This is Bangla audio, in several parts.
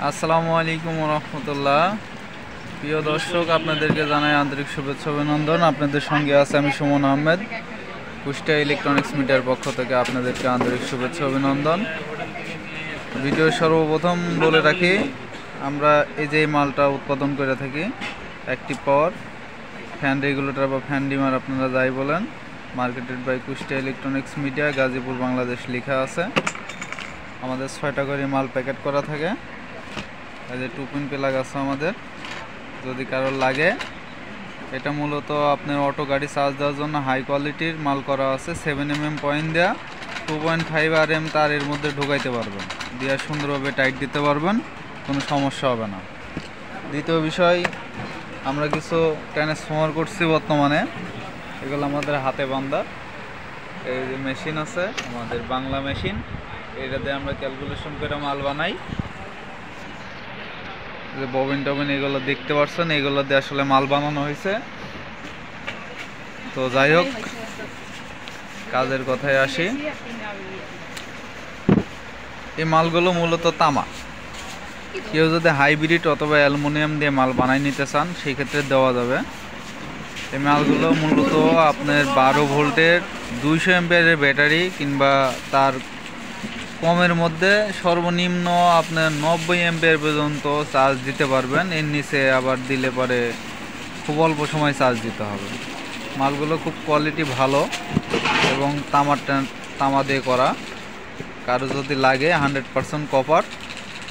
আসসালামু আলাইকুম রহমতুল্লাহ। প্রিয় দর্শক, আপনাদেরকে জানাই আন্তরিক শুভেচ্ছা অভিনন্দন। আপনাদের সঙ্গে আছে আমি সুমন আহমেদ। কুষ্টিয়া ইলেকট্রনিক্স মিডিয়ার পক্ষ থেকে আপনাদেরকে আন্তরিক শুভেচ্ছা অভিনন্দন। ভিডিও সর্বপ্রথম বলে রাখি, আমরা এই যে মালটা উৎপাদন করে থাকি অ্যাক্টিভ পাওয়ার ফ্যান রেগুলেটর বা ফ্যান ডিমার, আপনারা যাই বলেন, marketed by Kushtia electronics media, Gazipur, Bangladesh লেখা আছে। আমাদের 6টা করে মাল প্যাকেট করা থাকে। এই যে 2 পিন প্লাগ আছে আমাদের, যদি কারোর লাগে। এটা মূলত আপনার অটো গাড়ি চার্জ দেওয়ার জন্য হাই কোয়ালিটির মাল করা আছে। 7mm পয়েন্ট দেওয়া, 2.5 RM তার এর মধ্যে ঢোকাইতে পারবেন, দিয়ে সুন্দরভাবে টাইট দিতে পারবেন, কোনো সমস্যা হবে না। দ্বিতীয় বিষয়, আমরা কিছু ট্রান্সফর্মার করছি বর্তমানে, এগুলো আমাদের হাতে বাঁধা। এই যে মেশিন আছে আমাদের, বাংলা মেশিন, এটাতে আমরা ক্যালকুলেশন করে মাল বানাই। যে ববিন টবিন এগুলো দেখতে পাচ্ছেন, এগুলো দিয়ে আসলে মাল বানানো হয়েছে। তো যাই হোক, কাজের কথায় আসি। এই মালগুলো মূলত তামা। কেউ যদি হাইব্রিড অথবা অ্যালুমিনিয়াম দিয়ে মাল বানাই নিতে চান, সেই ক্ষেত্রে দেওয়া যাবে। এই মালগুলো মূলত আপনার 12 ভোল্টের 200 অ্যাম্পিয়ারের ব্যাটারি কিংবা তার কমের মধ্যে সর্বনিম্ন আপনার 90 অ্যাম্পিয়ার পর্যন্ত চার্জ দিতে পারবেন। এর নিচে আবার দিলে পরে খুব অল্প সময় চার্জ দিতে হবে। মালগুলো খুব কোয়ালিটি ভালো এবং তামা দিয়ে করা। কারো যদি লাগে 100% কপার,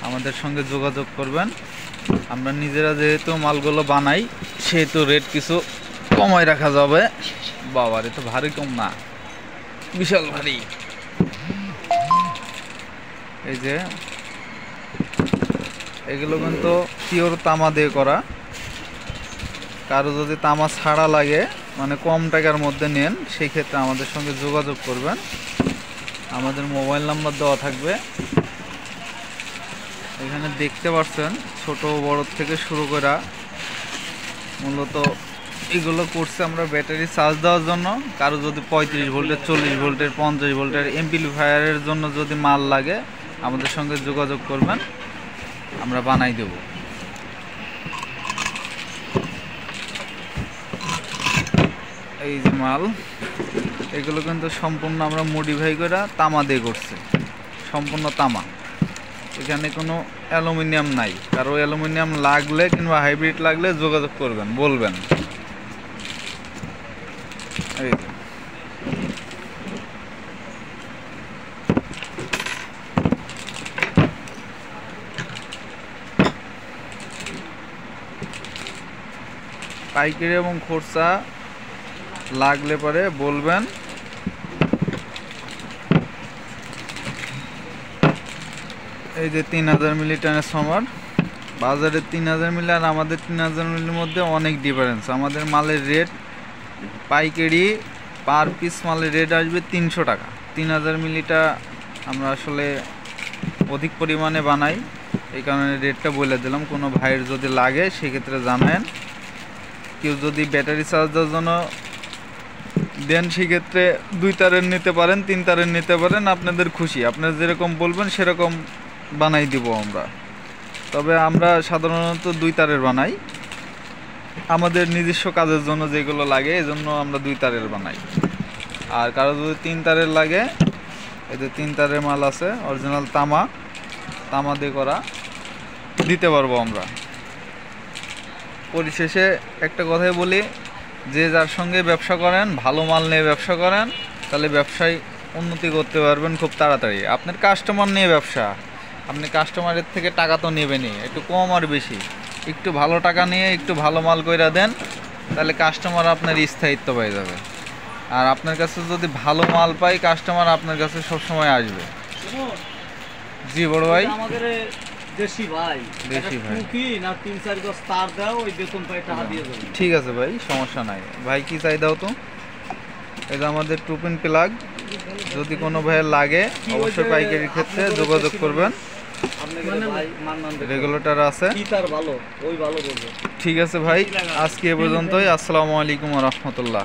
আমাদের সঙ্গে যোগাযোগ করবেন। আমরা নিজেরা যেহেতু মালগুলো বানাই, সেহেতু রেট কিছু কমায় রাখা যাবে। বাবার, এ তো ভারী কম না, বিশাল ভারী। এই যে এগুলো কিন্তু পিওর তামা দিয়ে করা। কারো যদি তামা ছাড়া লাগে, মানে কম টাকার মধ্যে নেন, সেই ক্ষেত্রে আমাদের সঙ্গে যোগাযোগ করবেন। আমাদের মোবাইল নাম্বার দেওয়া থাকবে। এখানে দেখতে পাচ্ছেন ছোট বড় থেকে শুরু করা। মূলত এগুলো করছে আমরা ব্যাটারি চার্জ দেওয়ার জন্য। কারো যদি 35 ভোল্টের, 40 ভোল্টের, 50 ভোল্টের এমপ্লিফায়ারের জন্য যদি মাল লাগে, আমাদের সঙ্গে যোগাযোগ করবেন, আমরা বানাই দেব। এই যে মাল, এগুলো কিন্তু সম্পূর্ণ আমরা মডিফাই করে তামা দিয়ে করছি, সম্পূর্ণ তামা। এখানে কোনো অ্যালুমিনিয়াম নাই। কারো অ্যালুমিনিয়াম লাগলে কিংবা হাইব্রিড লাগলে যোগাযোগ করবেন, বলবেন। এই পাইকারি এবং খুচরা লাগলে পরে বলবেন। এই যে 3000 মিলি ট্রান্সফর্মার, বাজারে 3000 মিলি আর আমাদের 3000 মিলির মধ্যে অনেক ডিফারেন্স। আমাদের মালের রেট পাইকারি পার পিস মালের রেট আসবে 300 টাকা। 3000 মিলিটা আমরা আসলে অধিক পরিমাণে বানাই, এই কারণে রেটটা বলে দিলাম। কোনো ভাইয়ের যদি লাগে সেক্ষেত্রে জানান। কেউ যদি ব্যাটারি চার্জ দেওয়ার জন্য দেন, সেক্ষেত্রে 2 তারের নিতে পারেন, 3 তারের নিতে পারেন, আপনাদের খুশি। আপনারা যেরকম বলবেন সেরকম বানাই দিব আমরা। তবে আমরা সাধারণত 2 তারের বানাই, আমাদের নিজস্ব কাজের জন্য যেগুলো লাগে, এজন্য আমরা 2 তারের বানাই। আর কারো যদি 3 তারের লাগে, এই যে 3 তারের মাল আছে, অরিজিনাল তামা দিয়ে করা, দিতে পারবো আমরা। পরিশেষে একটা কথাই বলি, যে যার সঙ্গে ব্যবসা করেন, ভালো মাল নিয়ে ব্যবসা করেন, তাহলে ব্যবসায় উন্নতি করতে পারবেন খুব তাড়াতাড়ি। আপনার কাস্টমার নিয়ে ব্যবসা, আপনি কাস্টমারের থেকে টাকা তো নেবেনই, একটু কম আর বেশি। একটু ভালো টাকা নিয়ে একটু ভালো মাল কইরা দেন, তাহলে কাস্টমার আপনার স্থায়িত্ব পেয়ে যাবে। আর আপনার কাছে যদি ভালো মাল পাই, কাস্টমার আপনার কাছে সবসময় আসবে। জি বড় ভাই, দেশি ভাই, কি না 3-4 গজ তার দাও, ওই বেতন পাই টাকা দিয়ে দেব। ঠিক আছে ভাই, সমস্যা নাই। ভাই কি চাই দাও তো। এটা আমাদের 2 পিন প্লাগ, যদি কোনো ভাইয়ের লাগে অবশ্যই পাইকারির ক্ষেত্রে যোগাযোগ করবেন। রেগুলেটর আছে, ভালো, ওই ভালো বলবো। ঠিক আছে ভাই, আজকে এ পর্যন্তই। আসসালামু আলাইকুম ওয়া রাহমাতুল্লাহ।